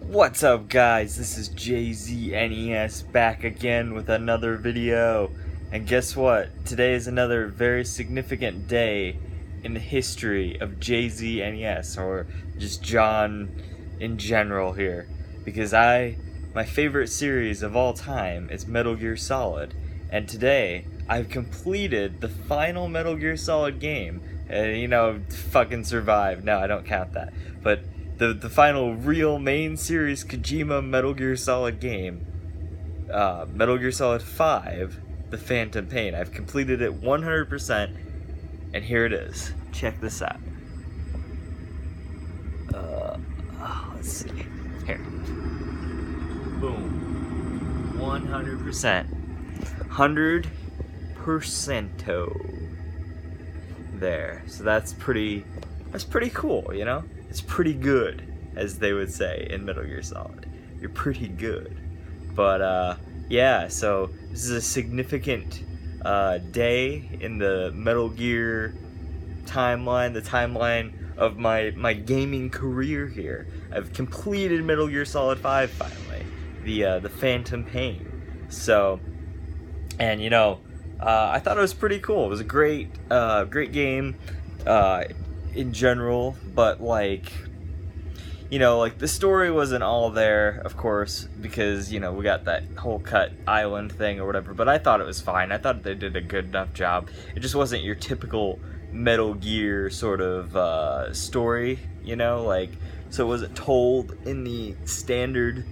What's up, guys? This is JZNES back again with another video. And guess what? Today is another very significant day in the history of JZNES, or just John in general here. Because my favorite series of all time is Metal Gear Solid. And today, I've completed the final Metal Gear Solid game. Fucking survived. No, I don't count that. But the final real main series Kojima Metal Gear Solid game, Metal Gear Solid 5, The Phantom Pain. I've completed it 100%, and here it is. Check this out. Let's see. Here. Boom. 100%. 100%. There. So that's pretty cool, you know? It's pretty good, as they would say in Metal Gear Solid. You're pretty good. But, yeah, so this is a significant day in the Metal Gear timeline, the timeline of my gaming career here. I've completed Metal Gear Solid 5 finally, the Phantom Pain. So, and I thought it was pretty cool. It was a great game in general, but the story wasn't all there, of course, because we got that whole cut island thing or whatever. But I thought it was fine. I thought they did a good enough job. It just wasn't your typical Metal Gear sort of story, so it wasn't told in the standard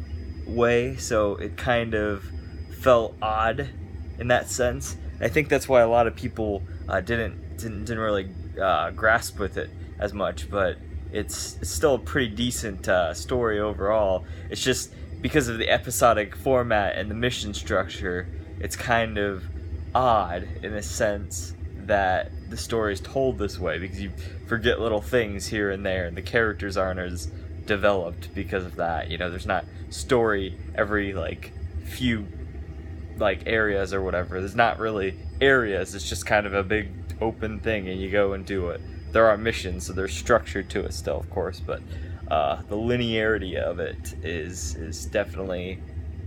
way. So it kind of felt odd in that sense. I think that's why a lot of people didn't really grasp with it as much, but it's still a pretty decent story overall. It's just because of the episodic format and the mission structure, it's kind of odd in a sense that the story is told this way, because you forget little things here and there, and the characters aren't as developed because of that. There's not story every few areas or whatever. There's not really areas. It's just kind of a big open thing, and you go and do it. There are missions, so there's structure to it still, of course, but the linearity of it is definitely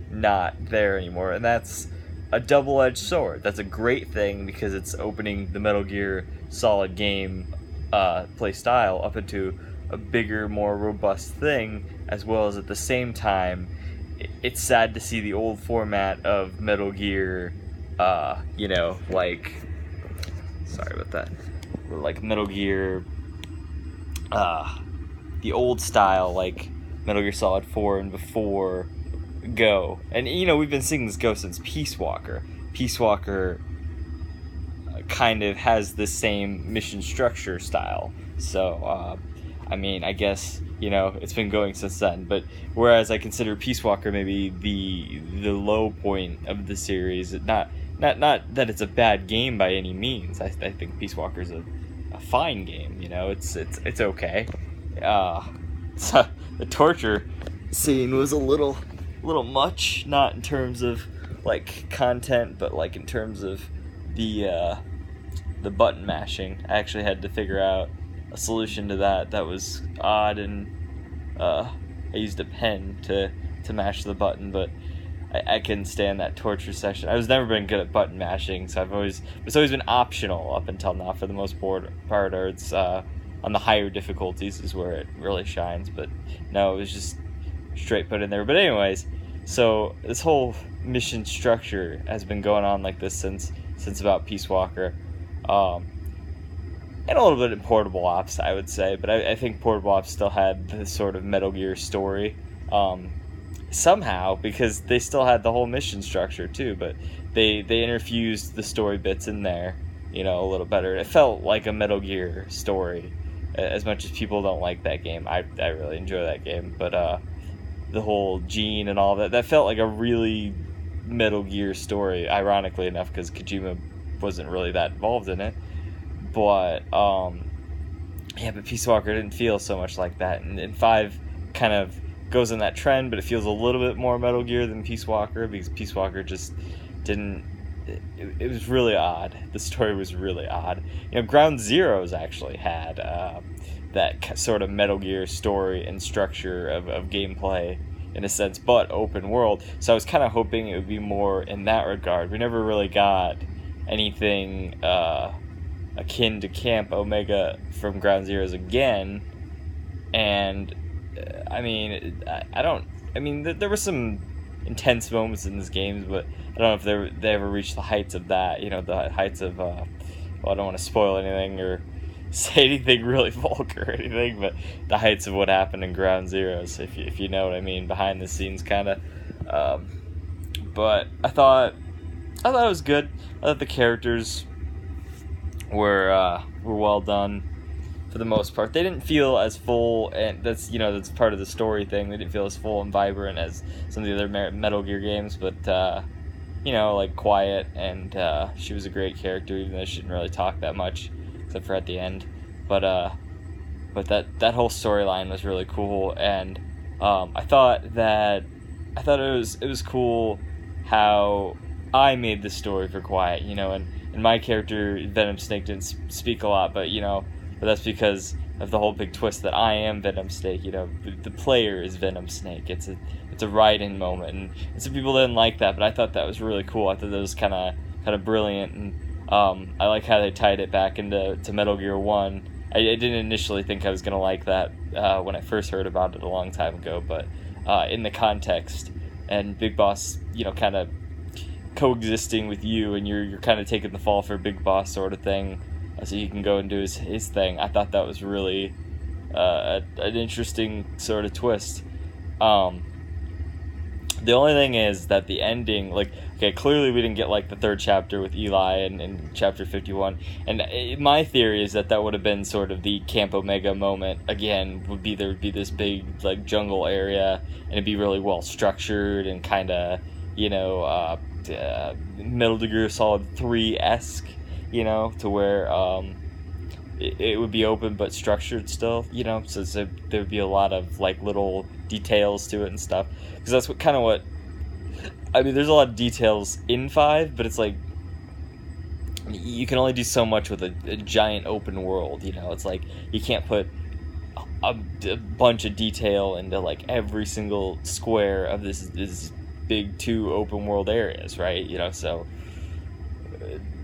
not there anymore, and that's a double-edged sword. That's a great thing because it's opening the Metal Gear Solid game play style up into a bigger, more robust thing, as well as at the same time, it's sad to see the old format of Metal Gear, sorry about that, like Metal Gear, the old style, like Metal Gear Solid 4 and before go. And, we've been seeing this go since Peace Walker. Peace Walker kind of has the same mission structure style. So, I guess, it's been going since then. But whereas I consider Peace Walker maybe the low point of the series, not that it's a bad game by any means. I think Peace Walker's a fine game. It's okay. So the torture scene was a little much, not in terms of content, but in terms of the button mashing. I actually had to figure out a solution to that was odd, and I used a pen to mash the button, but I couldn't stand that torture session. I was never been good at button mashing, so it's always been optional up until now for the most part, or it's on the higher difficulties is where it really shines. But no, it was just straight put in there. But anyways, so this whole mission structure has been going on like this since about Peace Walker, and a little bit in Portable Ops, I would say. But I think Portable Ops still had this sort of Metal Gear story. Somehow, because they still had the whole mission structure too, but they interfused the story bits in there, a little better. It felt like a Metal Gear story, as much as people don't like that game. I really enjoy that game, but the whole Gene and all that felt like a really Metal Gear story, ironically enough, because Kojima wasn't really that involved in it. But but Peace Walker didn't feel so much like that, and 5 kind of goes in that trend, but it feels a little bit more Metal Gear than Peace Walker, because Peace Walker just didn't. It was really odd. The story was really odd. Ground Zeroes actually had that sort of Metal Gear story and structure of gameplay in a sense, but open world. So I was kind of hoping it would be more in that regard. We never really got anything akin to Camp Omega from Ground Zeroes again, and I mean, there were some intense moments in this game, but I don't know if they ever reached the heights of that. You know, the heights of well, I don't want to spoil anything or say anything really vulgar or anything, but the heights of what happened in Ground Zeroes, if you know what I mean, behind the scenes kind of. But I thought it was good. I thought the characters were well done for the most part. They didn't feel as full, and that's part of the story thing. They didn't feel as full and vibrant as some of the other Metal Gear games, but like Quiet, and she was a great character, even though she didn't really talk that much, except for at the end. But that whole storyline was really cool, and I thought it was cool how I made the story for Quiet, and my character Venom Snake didn't speak a lot, but that's because of the whole big twist that I am Venom Snake. The player is Venom Snake. It's a write-in moment, and some people didn't like that, but I thought that was really cool. I thought that was kind of brilliant, and I like how they tied it back into Metal Gear 1. I didn't initially think I was gonna like that when I first heard about it a long time ago, but in the context and Big Boss, kind of coexisting with you, and you're kind of taking the fall for Big Boss sort of thing, so he can go and do his thing. I thought that was really an interesting sort of twist. The only thing is that the ending, clearly we didn't get the third chapter with Eli in chapter 51, and my theory is that would have been sort of the Camp Omega moment again. There would be this big jungle area, and it'd be really well structured and kind of Metal Gear Solid 3-esque, to where it would be open but structured still, so there would be a lot of little details to it and stuff, because that's what there's a lot of details in 5, but it's you can only do so much with a giant open world. It's you can't put a bunch of detail into every single square of this big 2 open world areas, right? So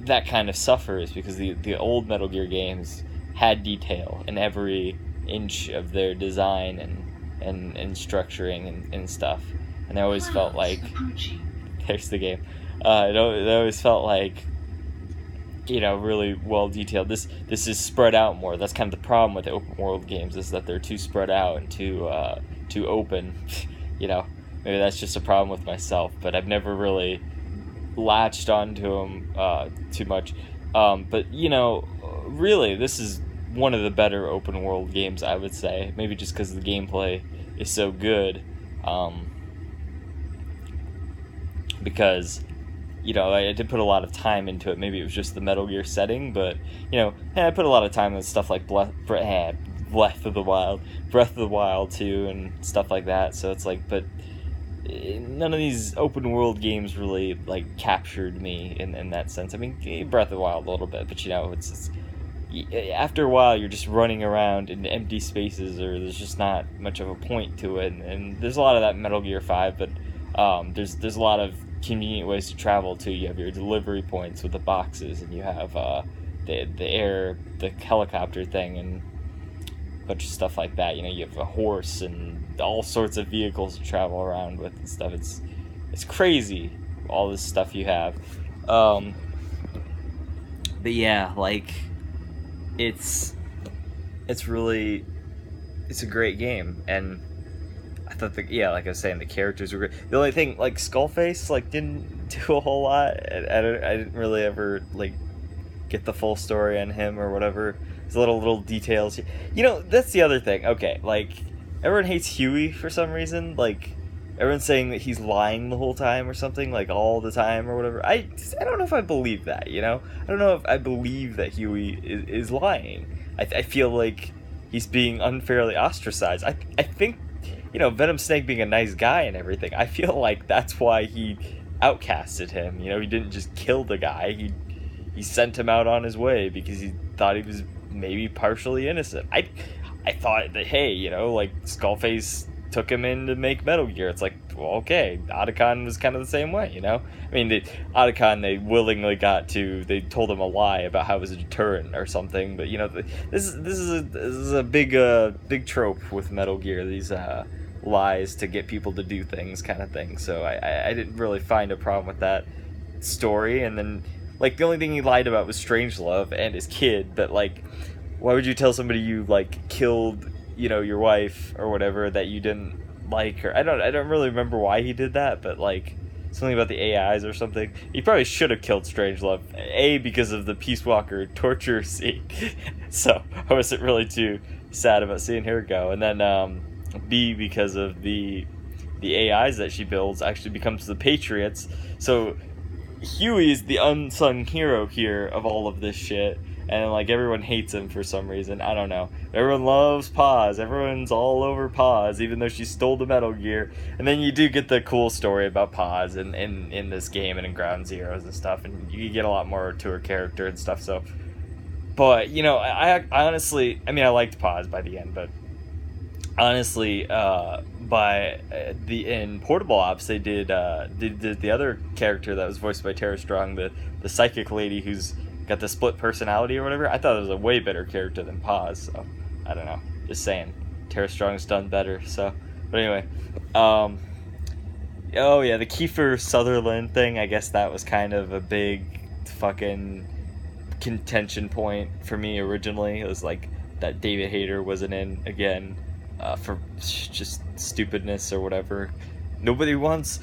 that kind of suffers because the old Metal Gear games had detail in every inch of their design and structuring and stuff, and I always felt there's the game. It always felt really well detailed. This is spread out more. That's kind of the problem with the open world games, is that they're too spread out and too open. Maybe that's just a problem with myself, but I've never really latched onto them too much. But really, this is one of the better open world games, I would say. Maybe just because the gameplay is so good. Because I did put a lot of time into it. Maybe it was just the Metal Gear setting, but I put a lot of time in stuff like Breath of the Wild too, and stuff like that. So it's but none of these open world games really captured me in that sense. I mean, Breath of the Wild a little bit, but it's after a while you're just running around in empty spaces, or there's just not much of a point to it. And there's a lot of that in Metal Gear 5, but there's a lot of convenient ways to travel too. You have your delivery points with the boxes, and you have the helicopter thing, and a bunch of stuff like that. You have a horse and all sorts of vehicles to travel around with and stuff. It's crazy, all this stuff you have. But yeah, it's a great game, and I thought like I was saying, the characters were great. The only thing, Skullface, didn't do a whole lot. I didn't really ever get the full story on him or whatever. There's little details. That's the other thing. Okay, everyone hates Huey for some reason. Everyone's saying that he's lying the whole time or something, all the time or whatever. I don't know if I believe that, I don't know if I believe that Huey is lying. I feel like he's being unfairly ostracized. I think, Venom Snake being a nice guy and everything, I feel like that's why he outcasted him. He didn't just kill the guy. He sent him out on his way because he thought he was maybe partially innocent. I thought that, hey, Skullface took him in to make Metal Gear. It's like, well, okay, Otacon was kind of the same way, you know? I mean, Otacon, they willingly they told him a lie about how it was a deterrent or something, but, you know, this is a big trope with Metal Gear, these lies to get people to do things kind of thing, so I didn't really find a problem with that story. And then, like, the only thing he lied about was Strangelove and his kid, but, like, why would you tell somebody you, like, killed, you know, your wife or whatever that you didn't like her? I don't really remember why he did that, but, like, something about the AIs or something. He probably should have killed Strangelove. A, because of the Peace Walker torture scene. So I wasn't really too sad about seeing her go. And then B, because of the AIs that she builds actually becomes the Patriots. So Huey is the unsung hero here of all of this shit, and like everyone hates him for some reason. I don't know. Everyone loves Paz. Everyone's all over Paz, even though she stole the Metal Gear. And then you do get the cool story about Paz in this game and in Ground Zeroes and stuff, and you get a lot more to her character and stuff. So, but you know, I honestly, I mean, I liked Paz by the end, but honestly, in Portable Ops, they did the other character that was voiced by Tara Strong, the psychic lady who's got the split personality or whatever. I thought it was a way better character than Paz. So I don't know, just saying, Tara Strong's done better. So, but anyway, oh yeah, the Kiefer Sutherland thing, I guess that was kind of a big fucking contention point for me originally. It was like that David Hayter wasn't in again. For just stupidness or whatever. Nobody wants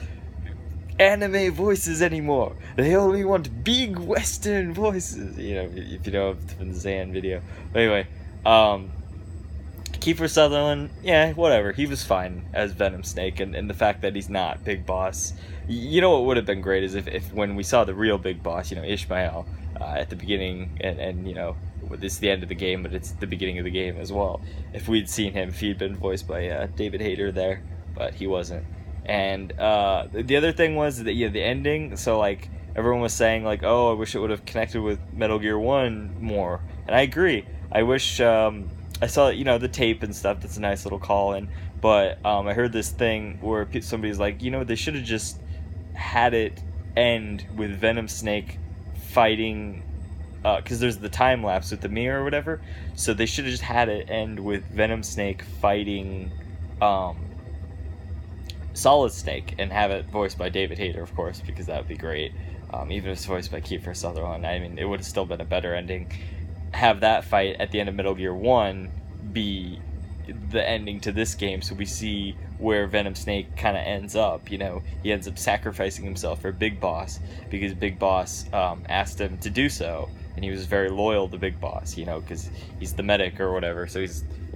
anime voices anymore. They only want big Western voices. You know, if you know the Zan video. But anyway, Kiefer Sutherland, yeah, whatever. He was fine as Venom Snake, and the fact that he's not Big Boss. You know what would have been great is if when we saw the real Big Boss, you know, Ishmael, at the beginning, and you know, it's the end of the game, but it's the beginning of the game as well. If we'd seen him, if he'd been voiced by David Hayter there, but he wasn't. And the other thing was that, yeah, the ending. So like everyone was saying like, oh, I wish it would have connected with Metal Gear 1 more, and I agree. I wish I saw, you know, the tape and stuff. That's a nice little call in, but I heard this thing where somebody's like, you know, they should have just had it end with Venom Snake fighting, because there's the time lapse with the mirror or whatever, so they should have just had it end with Venom Snake fighting Solid Snake, and have it voiced by David Hayter, of course, because that would be great. Even if it's voiced by Kiefer Sutherland, I mean, it would have still been a better ending. Have that fight at the end of Metal Gear 1 be the ending to this game, so we see where Venom Snake kind of ends up. You know, he ends up sacrificing himself for Big Boss because Big Boss asked him to do so, and he was very loyal to Big Boss, you know, because he's the medic or whatever. So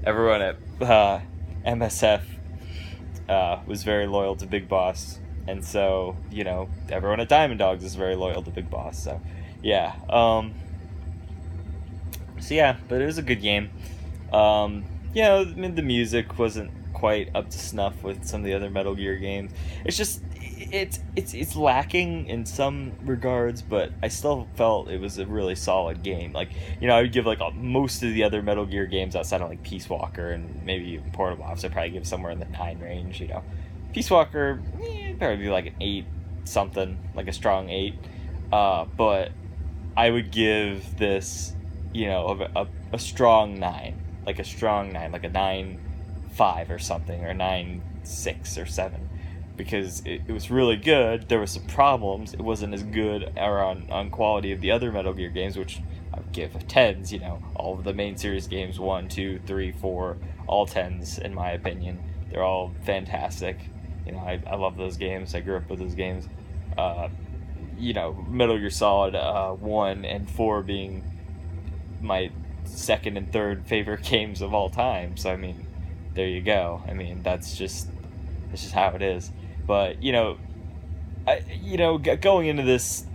everyone at MSF was very loyal to Big Boss, and so, you know, everyone at Diamond Dogs is very loyal to Big Boss. So yeah, but it was a good game. You know, I mean, the music wasn't quite up to snuff with some of the other Metal Gear games. It's just, it's lacking in some regards, but I still felt it was a really solid game. Like, you know, I would give like most of the other Metal Gear games outside of like Peace Walker and maybe even Portable Ops, I'd probably give somewhere in the 9 range. You know, Peace Walker, it'd probably be like an 8 something, like a strong 8. But I would give this, you know, a strong 9. Like a strong 9, like a 9.5 or something, or 9.6 or 7, because it was really good. There were some problems. It wasn't as good or on quality of the other Metal Gear games, which I would give 10s. You know, all of the main series games, 1, 2, 3, 4, all 10s in my opinion. They're all fantastic. You know, I love those games. I grew up with those games. You know, Metal Gear Solid 1 and 4 being my second and third favorite games of all time. So I mean, there you go. I mean, that's just how it is. But you know, going into this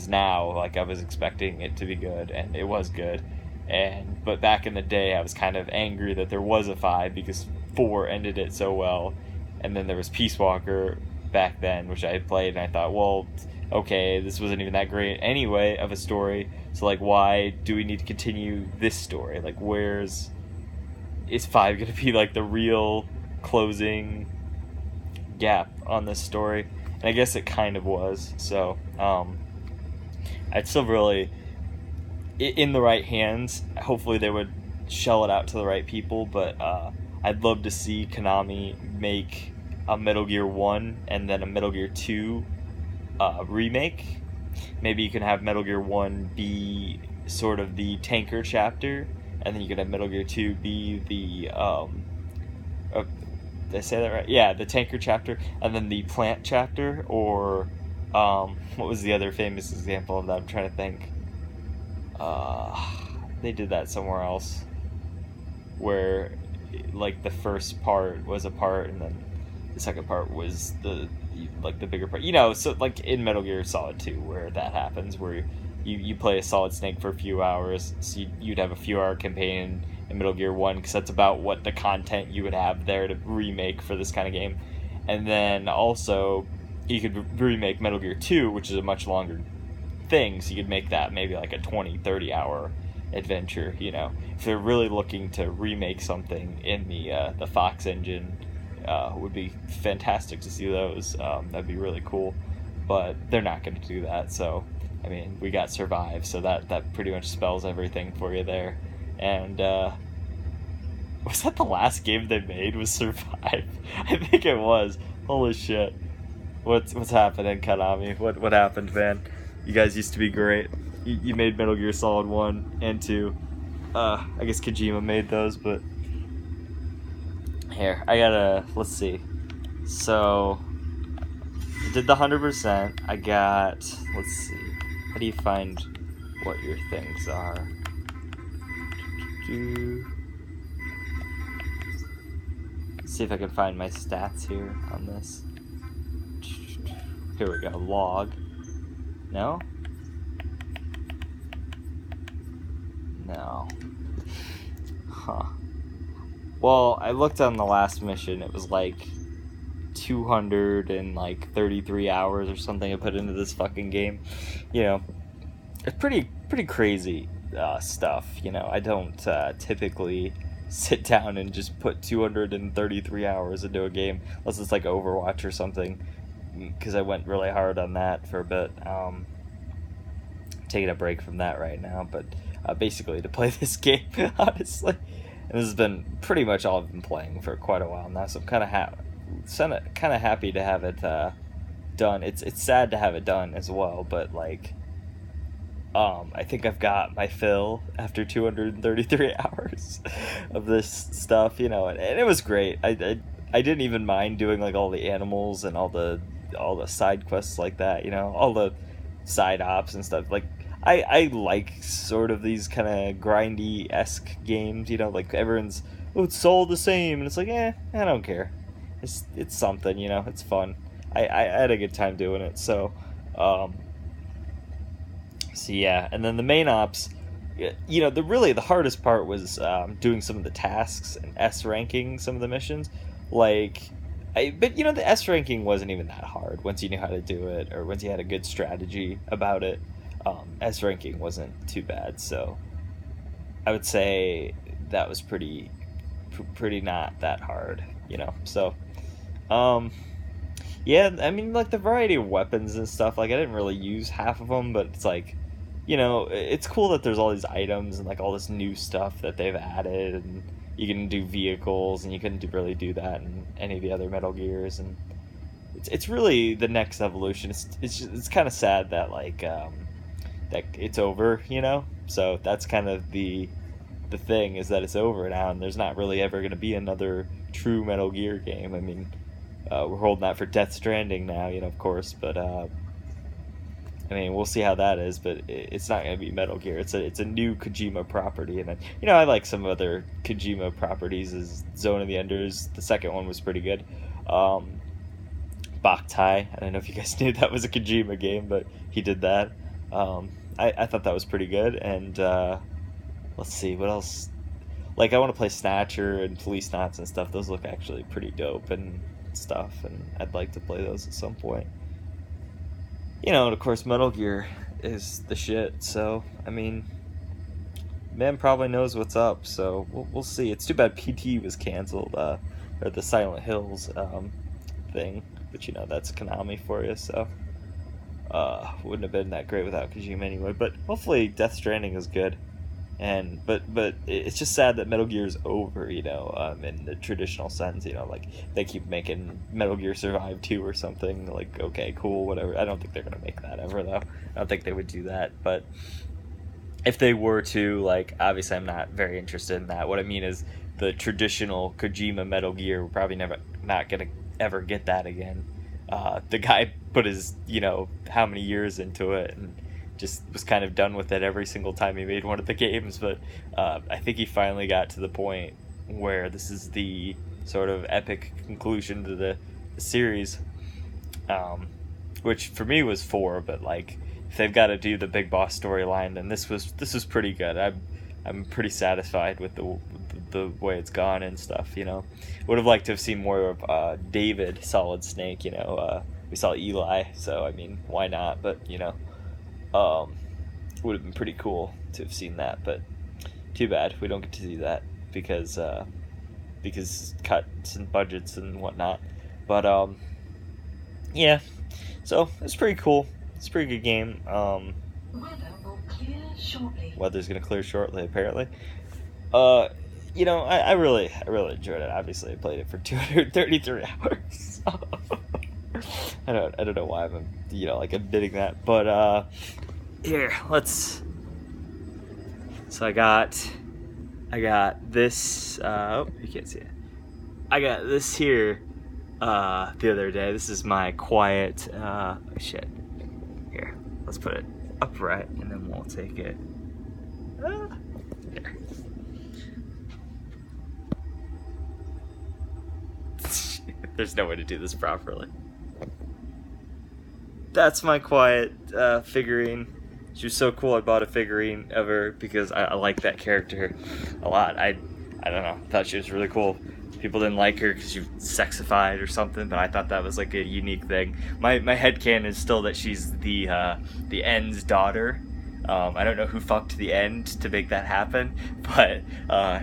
now, like, I was expecting it to be good, and it was good. But back in the day, I was kind of angry that there was a 5 because 4 ended it so well, and then there was Peace Walker back then, which I had played, and I thought, well, okay, this wasn't even that great anyway of a story, so like, why do we need to continue this story? Like, is 5 gonna be like the real closing gap on this story, and I guess it kind of was. So I'd still really, in the right hands, hopefully they would shell it out to the right people, but I'd love to see Konami make a Metal Gear 1 and then a Metal Gear 2 remake. Maybe you can have Metal Gear 1 be sort of the tanker chapter, and then you could have Metal Gear 2 be the did I say that right? Yeah, the tanker chapter, and then the plant chapter, or what was the other famous example of that? I'm trying to think. They did that somewhere else, where like the first part was a part, and then the second part was the bigger part. You know, so like in Metal Gear Solid 2, where that happens, where you play a Solid Snake for a few hours, so you'd have a few hour campaign in Metal Gear 1, because that's about what the content you would have there to remake for this kind of game. And then also, you could remake Metal Gear 2, which is a much longer thing, so you could make that maybe like a 20-30 hour adventure, you know. If they're really looking to remake something in the Fox engine, would be fantastic to see those. That'd be really cool, but they're not going to do that. So, I mean, we got Survive, so that pretty much spells everything for you there. And was that the last game they made, was Survive? I think it was. Holy shit. What's happening, Konami? What happened, man? You guys used to be great. You made Metal Gear Solid 1 and 2. I guess Kojima made those, but here, let's see. So, I did the 100%. I got, let's see. How do you find what your things are? Let's see if I can find my stats here on this. Here we go. Log. No? No. Huh. Well, I looked on the last mission. It was like 233 hours or something I put into this fucking game. You know, it's pretty crazy stuff. You know, I don't typically sit down and just put 233 hours into a game unless it's like Overwatch or something, because I went really hard on that for a bit. Taking a break from that right now, but basically to play this game, honestly. And this has been pretty much all I've been playing for quite a while now, so I'm kind of happy to have it done. It's sad to have it done as well, but like, I think I've got my fill after 233 hours of this stuff, you know, and it was great. I didn't even mind doing like all the animals and all the side quests like that, you know, all the side ops and stuff. Like, I like sort of these kind of grindy-esque games, you know, like everyone's, oh, it's all the same, and it's like, I don't care. It's something, you know, it's fun. I had a good time doing it, so yeah. And then the main ops, you know, the hardest part was doing some of the tasks and S-ranking some of the missions. Like, but you know, the S-ranking wasn't even that hard once you knew how to do it, or once you had a good strategy about it. S-ranking wasn't too bad, so I would say that was pretty not that hard, you know. So yeah, I mean, like, the variety of weapons and stuff, like, I didn't really use half of them, but it's like, you know, it's cool that there's all these items and like all this new stuff that they've added, and you can do vehicles, and you couldn't really do that in any of the other Metal Gears, and it's really the next evolution. It's kind of sad that like that it's over, you know. So that's kind of the thing, is that it's over now, and there's not really ever going to be another true Metal Gear game. I mean, we're holding that for Death Stranding now, you know, of course, but I mean, we'll see how that is, but it's not going to be Metal Gear. It's a new Kojima property, and you know, I like some other Kojima properties. Is Zone of the Enders. The second one was pretty good. Boktai. I don't know if you guys knew that was a Kojima game, but he did that. I thought that was pretty good, and let's see what else. Like, I want to play Snatcher and Police Knots and stuff. Those look actually pretty dope and stuff, and I'd like to play those at some point. You know, and of course, Metal Gear is the shit. So, I mean, man probably knows what's up. So we'll see. It's too bad PT was canceled. or the Silent Hills thing, but you know that's Konami for you, so wouldn't have been that great without Kojima anyway. But hopefully Death Stranding is good. And but it's just sad that Metal Gear's over, you know, in the traditional sense, you know, like they keep making Metal Gear Survive 2 or something, like, okay, cool, whatever. I don't think they're gonna make that ever, though. I don't think they would do that, but if they were to, like, obviously I'm not very interested in that. What I mean is the traditional Kojima Metal Gear, we're probably not gonna ever get that again. The guy put his, you know, how many years into it, and just was kind of done with it every single time he made one of the games. But I think he finally got to the point where this is the sort of epic conclusion to the series, which for me was 4. But like, if they've got to do the big boss storyline, then this was pretty good. I'm pretty satisfied with the way it's gone and stuff. You know, would have liked to have seen more of David Solid Snake. You know, we saw Eli, so I mean, why not? But you know. Would have been pretty cool to have seen that, but too bad we don't get to see that because cuts and budgets and whatnot. But yeah, so it's pretty cool. It's a pretty good game. Weather will clear shortly. Weather's gonna clear shortly, apparently. You know, I really enjoyed it. Obviously, I played it for 233 hours. I don't know why I'm, you know, like admitting that, but here, let's. So I got this. Oh, you can't see it. I got this here the other day. This is my quiet. Shit. Here, let's put it upright, and then we'll take it. Here. There's no way to do this properly. That's my quiet figurine. She was so cool. I bought a figurine of her because I like that character a lot. I don't know. I thought she was really cool. People didn't like her because she was sexified or something, but I thought that was like a unique thing. My headcanon is still that she's the End's daughter. I don't know who fucked the End to make that happen, but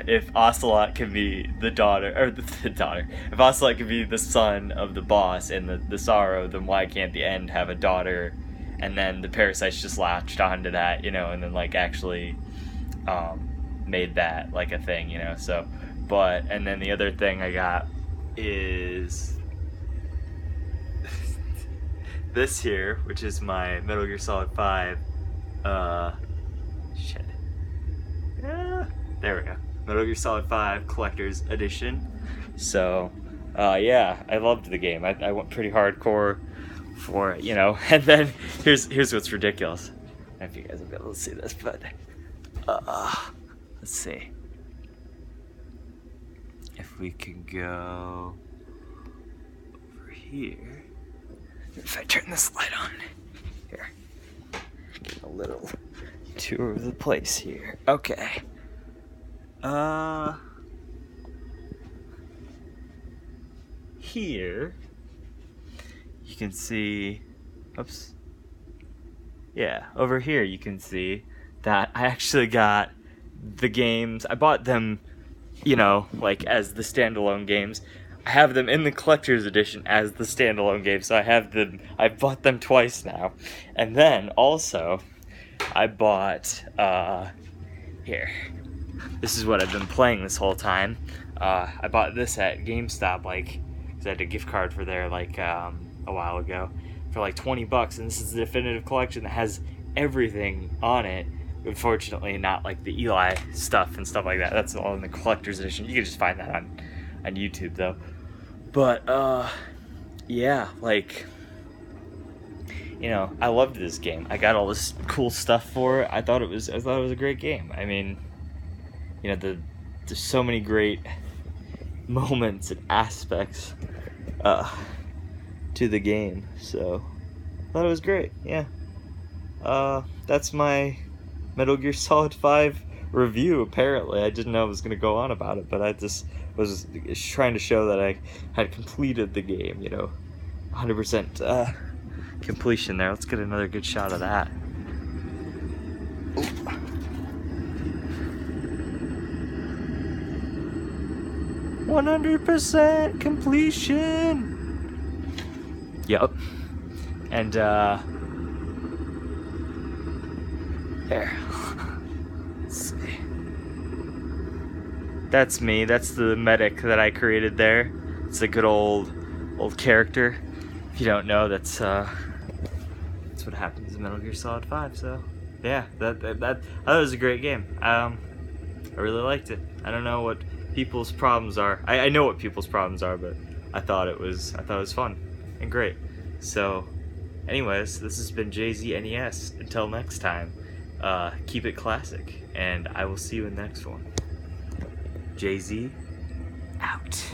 if Ocelot can be the daughter, or the daughter, if Ocelot can be the son of the boss and the Sorrow, then why can't the End have a daughter? And then the parasites just latched onto that, you know, and then like actually made that like a thing, you know. So, but and then the other thing I got is this here, which is my Metal Gear Solid 5. Shit. There we go. Metal Gear Solid 5 Collector's Edition. So, yeah, I loved the game. I went pretty hardcore for it, you know. And then here's what's ridiculous. I don't know if you guys will be able to see this, but let's see if we can go over here. If I turn this light on, here. Get a little tour of the place here. Okay. Here you can see, oops. Yeah, over here you can see that I actually got the games. I bought them, you know, like as the standalone games. I have them in the collector's edition as the standalone game, so I bought them twice now. And then also I bought here. This is what I've been playing this whole time. I bought this at GameStop, like, because I had a gift card for there like a while ago for like $20, and this is the definitive collection that has everything on it. Unfortunately, not like the Eli stuff and stuff like that. That's all in the collector's edition. You can just find that on YouTube though. But yeah, like, you know, I loved this game. I got all this cool stuff for it. I thought it was a great game. I mean, you know, there's so many great moments and aspects to the game. So I thought it was great. Yeah. That's my Metal Gear Solid 5 review. Apparently, I didn't know I was going to go on about it, but I just was trying to show that I had completed the game, you know, 100% completion there. Let's get another good shot of that. 100% completion. Yep. And there. Let's see. That's me. That's the medic that I created there. It's a good old character. If you don't know, that's what happens in Metal Gear Solid 5. So yeah, that I thought it was a great game. I really liked it. I don't know what people's problems are. I know what people's problems are, but I thought it was fun and great. So anyways, this has been JZNES. Until next time, keep it classic, and I will see you in the next one. JZ out.